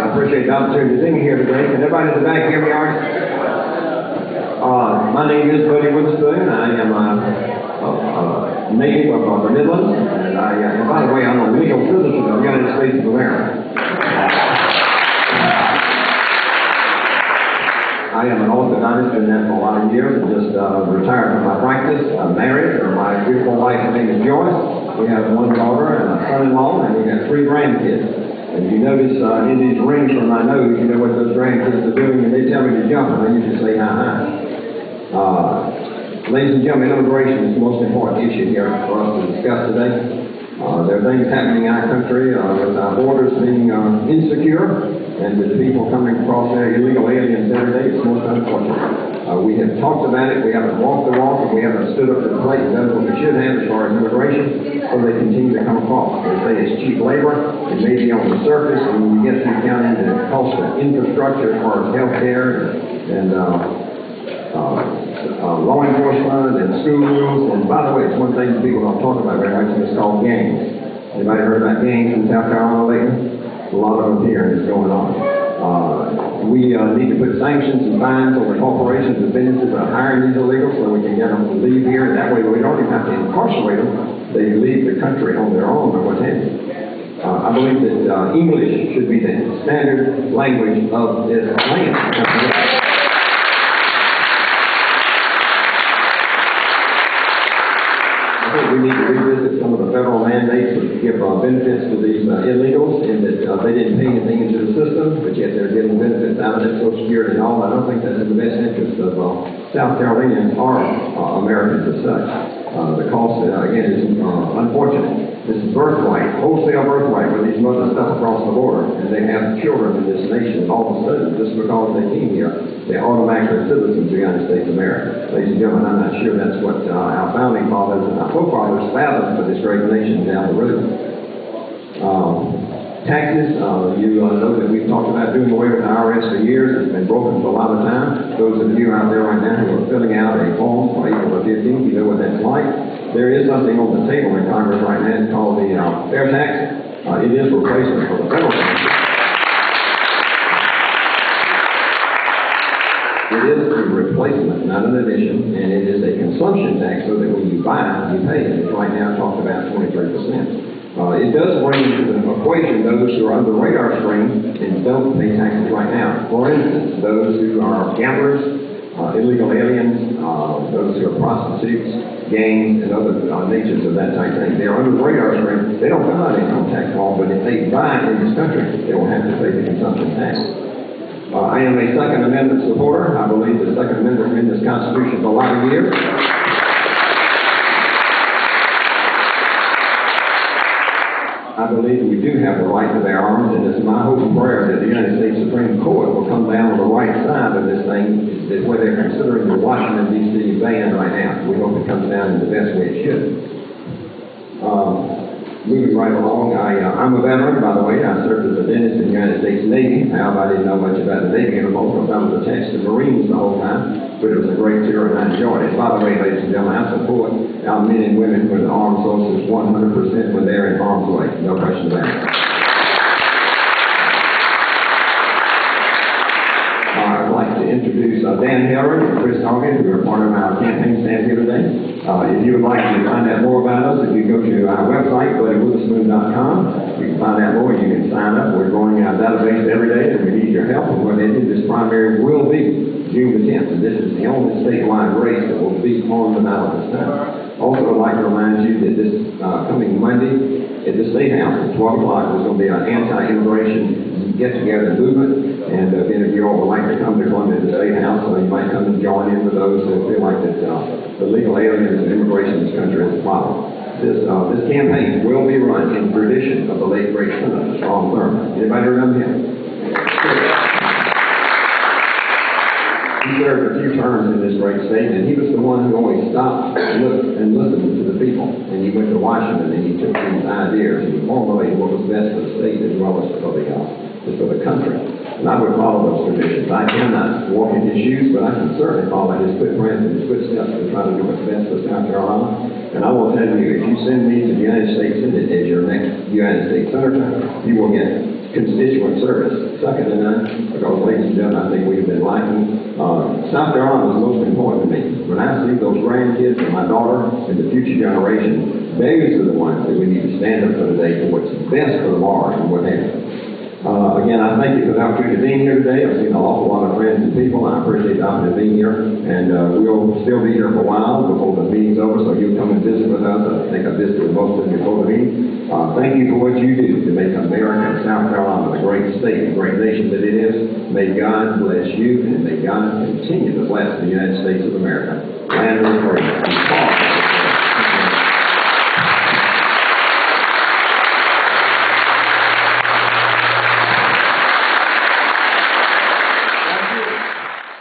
I appreciate the opportunity to sing here today. Can everybody in the back hear me all right? My name is Witherspoon. I am a native of the Midlands, and by the way, I'm a legal citizen of the United States of America. I am an orthodontist, been that for a lot of years, and just retired from my practice. I'm married, or my beautiful wife, her name is Joyce. We have one daughter and a son-in-law, and we got 3 grandkids. And you notice in these rings from my nose, you know what those grandkids are doing, and they tell me to jump, and I usually say hi. Ladies and gentlemen, immigration is the most important issue here for us to discuss today. There are things happening in our country with our borders being insecure, and with people coming across there, illegal aliens every day. It's most unfortunate. We have talked about it, we haven't walked the walk, and we haven't stood up to the plate and done what we should have as far as immigration, so they continue to come across. They say it's cheap labor, it may be on the surface, and when you get to the county, the cost of infrastructure as far as health care and law enforcement and schools, and by the way, it's one thing people don't talk about very much, and it's called gangs. Anybody heard about gangs in South Carolina lately? A lot of them here, and it's going on. We need to put sanctions and fines on the corporations and businesses that are hiring these illegals so we can get them to leave here, and that way we don't even have to incarcerate them. They leave the country on their own or what have you. I believe that English should be the standard language of this land. We need to revisit some of the federal mandates that give benefits to these illegals, and that they didn't pay anything into the system, but yet they're getting benefits out of it, Social Security and all. I don't think that's in the best interest of South Carolinians or Americans as such. The cost, again, is unfortunate. This is birthright, wholesale birthright, where these mothers step across the border, and they have children in this nation, and all of a sudden, just because they came here, they're automatically citizens of the United States of America. Ladies and gentlemen, I'm not sure that's what our founding fathers and our forefathers fathomed for this great nation down the road. Taxes, you know that we've talked about doing away with the IRS for years. It's been broken for a lot of time. Those of you out there right now who are filling out a form for April 15th, you know what that's like. There is something on the table in Congress right now. It's called the fair tax. It is replacement for the federal tax. It is a replacement, not an addition, and it is a consumption tax so that when you buy, you pay. It's right now talked about 23%. It does bring into the equation those who are under the radar screen and don't pay taxes right now. For instance, those who are gamblers, illegal aliens, those who are prostitutes, gangs, and other natures of that type of thing. They are under the radar screen. They don't come out income tax law, but if they buy in this country, they will have to pay the consumption tax. I am a Second Amendment supporter. I believe the Second Amendment in this Constitution for a lot of years. I believe that we do have the right to bear arms, and it's my hope and prayer that the United States Supreme Court will come down on the right side of this thing, is where they're considering the Washington, D.C. ban right now. We hope it comes down in the best way it should. Moving right along, I'm a veteran, by the way. I served as a dentist in the United States Navy. However, I didn't know much about the Navy anymore because I was attached to the Marines the whole time, but it was a great tour and I enjoyed it. By the way, ladies and gentlemen, I support our men and women for the armed forces 100% when they're in harm's way. No question about it. I'd like to introduce Dan Hillary and Chris Hogan, who are part of our campaign staff here today. If you would like to find out more about us, if you go to our website, Witherspoon.com, you can find out more, you can sign up. We're growing our database every day, and we need your help. And what they do, this primary will be June the 10th, and this is the only statewide race that will be on the ballot this time. Also, I'd like to remind you that this coming Monday at the State House at 12 o'clock, there's going to be an anti-immigration get-together movement, and if any of you all would like to come to Columbia to the State House, you might come and join in with those who feel like that the legal aliens and immigration in this country is a problem. This campaign will be run in tradition of the late great Senator Strom Thurmond. Anybody remember him? He served a few terms in this great state, and he was the one who always stopped and listened to the people. And he went to Washington and he took these ideas and he formulated what was best for the state as well as for the country. And I would follow those traditions. I cannot walk in his shoes, but I can certainly follow his footprints and his footsteps to try to do what's best for South Carolina. And I will tell you, if you send me to the United States Senate as your next United States Senator, you will get constituent service. Second to none, because ladies and gentlemen, I think we've been lacking. South Carolina is most important to me. When I see those grandkids and my daughter and the future generation, those are the ones that we need to stand up for today for what's best for the Mars and what have you. Again, I thank you for the opportunity to be here today. I've seen an awful lot of friends and people. I appreciate the opportunity to be here. And we'll still be here for a while before the meeting's over, so you come and visit with us. I think I visited with most of you before the meeting. Thank you for what you do to make America and South Carolina the great state, the great nation that it is. May God bless you, and may God continue to bless the United States of America. Land of the free.